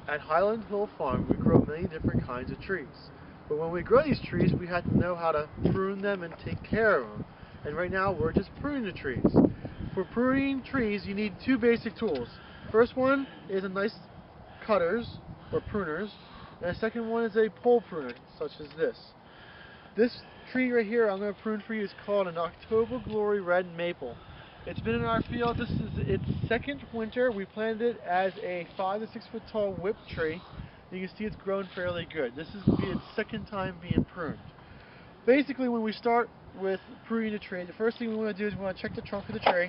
At Highland Hill Farm, we grow many different kinds of trees. But when we grow these trees, we have to know how to prune them and take care of them. And right now, we're just pruning the trees. For pruning trees, you need two basic tools. First one is a nice cutters, or pruners, and the second one is a pole pruner, such as this. This tree right here I'm going to prune for you is called an October Glory Red Maple. It's been in our field. This is its second winter. We planted it as a 5 to 6 foot tall whip tree. You can see it's grown fairly good. This is going to be its second time being pruned. Basically, when we start with pruning the tree, the first thing we want to do is we want to check the trunk of the tree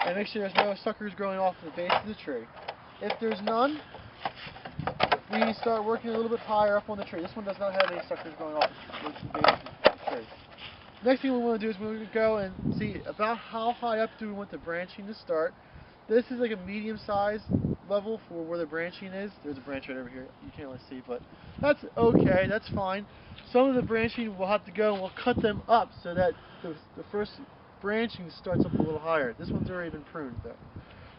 and make sure there's no suckers growing off the base of the tree. If there's none, we start working a little bit higher up on the tree. This one does not have any suckers going off the base of the tree. Next thing we want to do is we're going to go and see about how high up do we want the branching to start. This is like a medium size level for where the branching is. There's a branch right over here. You can't really see, but that's okay. That's fine. Some of the branching we'll have to go and we'll cut them up so that the first branching starts up a little higher. This one's already been pruned though.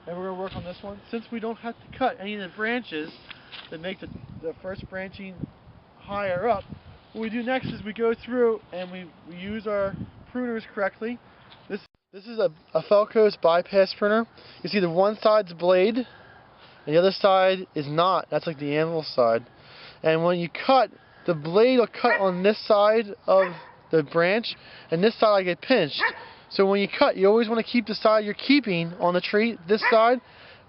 And we're going to work on this one. Since we don't have to cut any of the branches that make the first branching higher up, what we do next is we go through and we use our pruners correctly. This is a Felco's bypass pruner. You see the one side's a blade and the other side is not. That's like the anvil side. And when you cut, the blade will cut on this side of the branch and this side will get pinched. So when you cut, you always want to keep the side you're keeping on the tree, this side,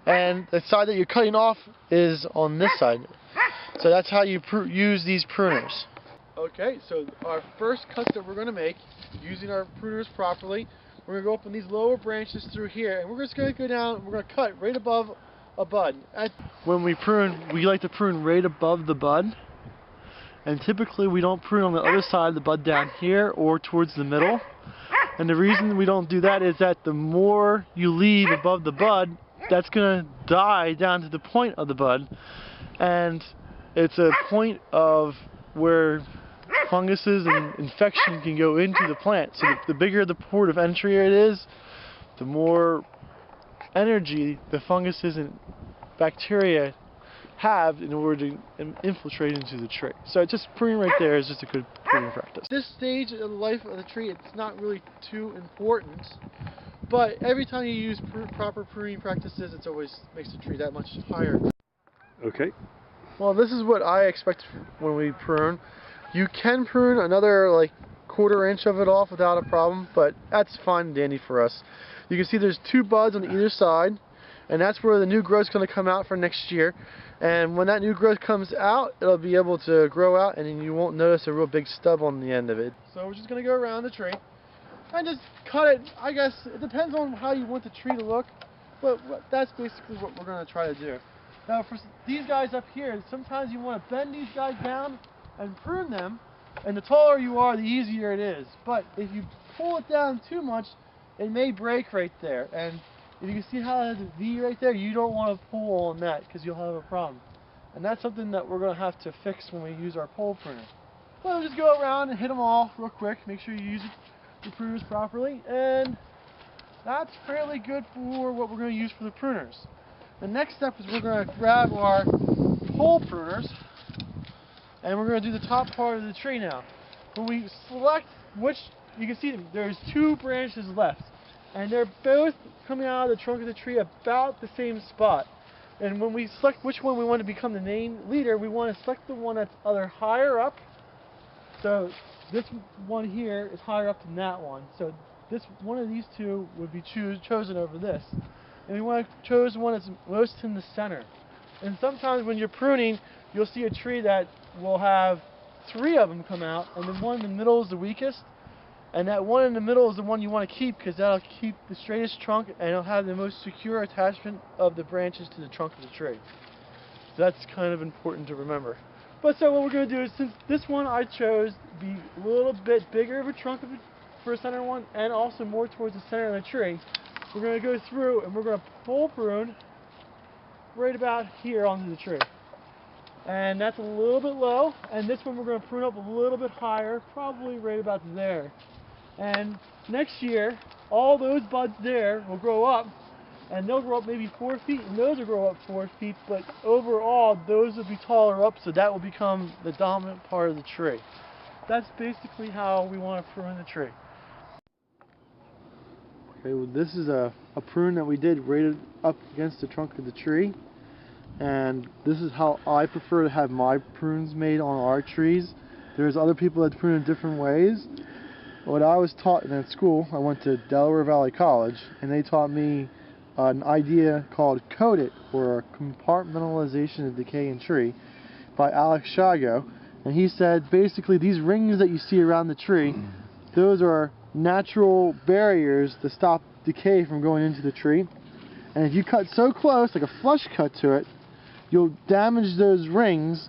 and the side that you're cutting off is on this side. So that's how you use these pruners. Okay, so our first cuts that we're going to make, using our pruners properly, we're going to go up on these lower branches through here, and we're just going to go down, we're going to cut right above a bud. When we prune, we like to prune right above the bud, and typically we don't prune on the other side of the bud down here or towards the middle. And the reason we don't do that is that the more you leave above the bud, that's going to die down to the point of the bud, and it's a point of where funguses and infection can go into the plant. So the bigger the port of entry it is, the more energy the funguses and bacteria have in order to infiltrate into the tree. So just pruning right there is just a good pruning practice. This stage of the life of the tree, it's not really too important, but every time you use proper pruning practices, it always makes the tree that much higher. Okay. Well, this is what I expect when we prune. You can prune another like 1/4 inch of it off without a problem, but that's fine and dandy for us. You can see there's 2 buds on either side, and that's where the new growth is going to come out for next year. And when that new growth comes out, it'll be able to grow out, and then you won't notice a real big stub on the end of it. So we're just going to go around the tree and just cut it. I guess it depends on how you want the tree to look, but that's basically what we're going to try to do. Now for these guys up here, sometimes you want to bend these guys down and prune them, and the taller you are, the easier it is. But if you pull it down too much, it may break right there. And if you can see how it has a V right there, you don't want to pull on that because you'll have a problem. And that's something that we're going to have to fix when we use our pole pruner. Well, just go around and hit them all real quick. Make sure you use the pruners properly, and that's fairly good for what we're going to use for the pruners. The next step is we're going to grab our pole pruners, and we're going to do the top part of the tree now. When we select which, you can see there's 2 branches left, and they're both coming out of the trunk of the tree about the same spot. And when we select which one we want to become the main leader, we want to select the one that's either higher up. So this one here is higher up than that one. So this one of these 2 would be chosen over this. And we want to choose one that's most in the center. And sometimes when you're pruning, you'll see a tree that will have 3 of them come out, and the one in the middle is the weakest. And that one in the middle is the one you want to keep because that'll keep the straightest trunk, and it'll have the most secure attachment of the branches to the trunk of the tree. So that's kind of important to remember. But so what we're going to do is, since this one I chose to be a little bit bigger of a trunk for a center one, and also more towards the center of the tree, we're going to go through and we're going to pole prune right about here onto the tree. And that's a little bit low, and this one we're going to prune up a little bit higher, probably right about there. And next year, all those buds there will grow up, and they'll grow up maybe 4 feet, and those will grow up 4 feet, but overall those will be taller up, so that will become the dominant part of the tree. That's basically how we want to prune the tree. Okay, well this is a prune that we did right up against the trunk of the tree, and this is how I prefer to have my prunes made on our trees. There's other people that prune in different ways. What I was taught in school, I went to Delaware Valley College, and they taught me an idea called Khodet, or compartmentalization of decay in tree, by Alex Shago. And he said basically these rings that you see around the tree, those are natural barriers to stop decay from going into the tree. And if you cut so close, like a flush cut to it, you'll damage those rings,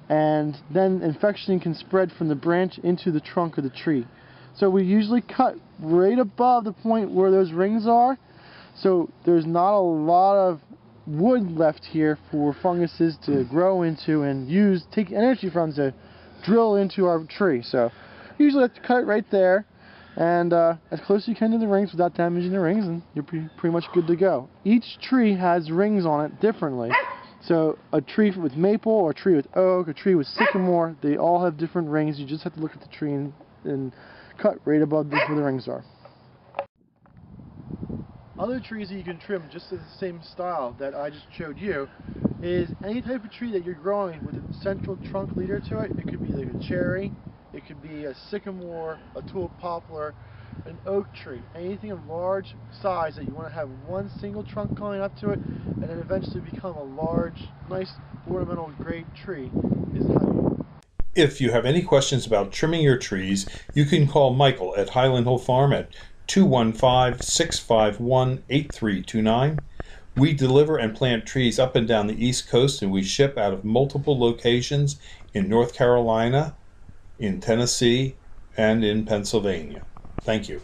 and then infection can spread from the branch into the trunk of the tree. So we usually cut right above the point where those rings are, so there's not a lot of wood left here for funguses to grow into and take energy from to drill into our tree. So usually have to cut it right there, and as close as you can to the rings without damaging the rings, and you're pretty much good to go. Each tree has rings on it differently. So a tree with maple, or a tree with oak, a tree with sycamore, they all have different rings. You just have to look at the tree and cut right above where the rings are. Other trees that you can trim just in the same style that I just showed you is any type of tree that you're growing with a central trunk leader to it. It could be like a cherry, it could be a sycamore, a tulip poplar, an oak tree. Anything of large size that you want to have one single trunk going up to it and then eventually become a large, nice ornamental grade tree is how you. If you have any questions about trimming your trees, you can call Michael at Highland Hill Farm at 215-651-8329. We deliver and plant trees up and down the East Coast, and we ship out of multiple locations in North Carolina, in Tennessee, and in Pennsylvania. Thank you.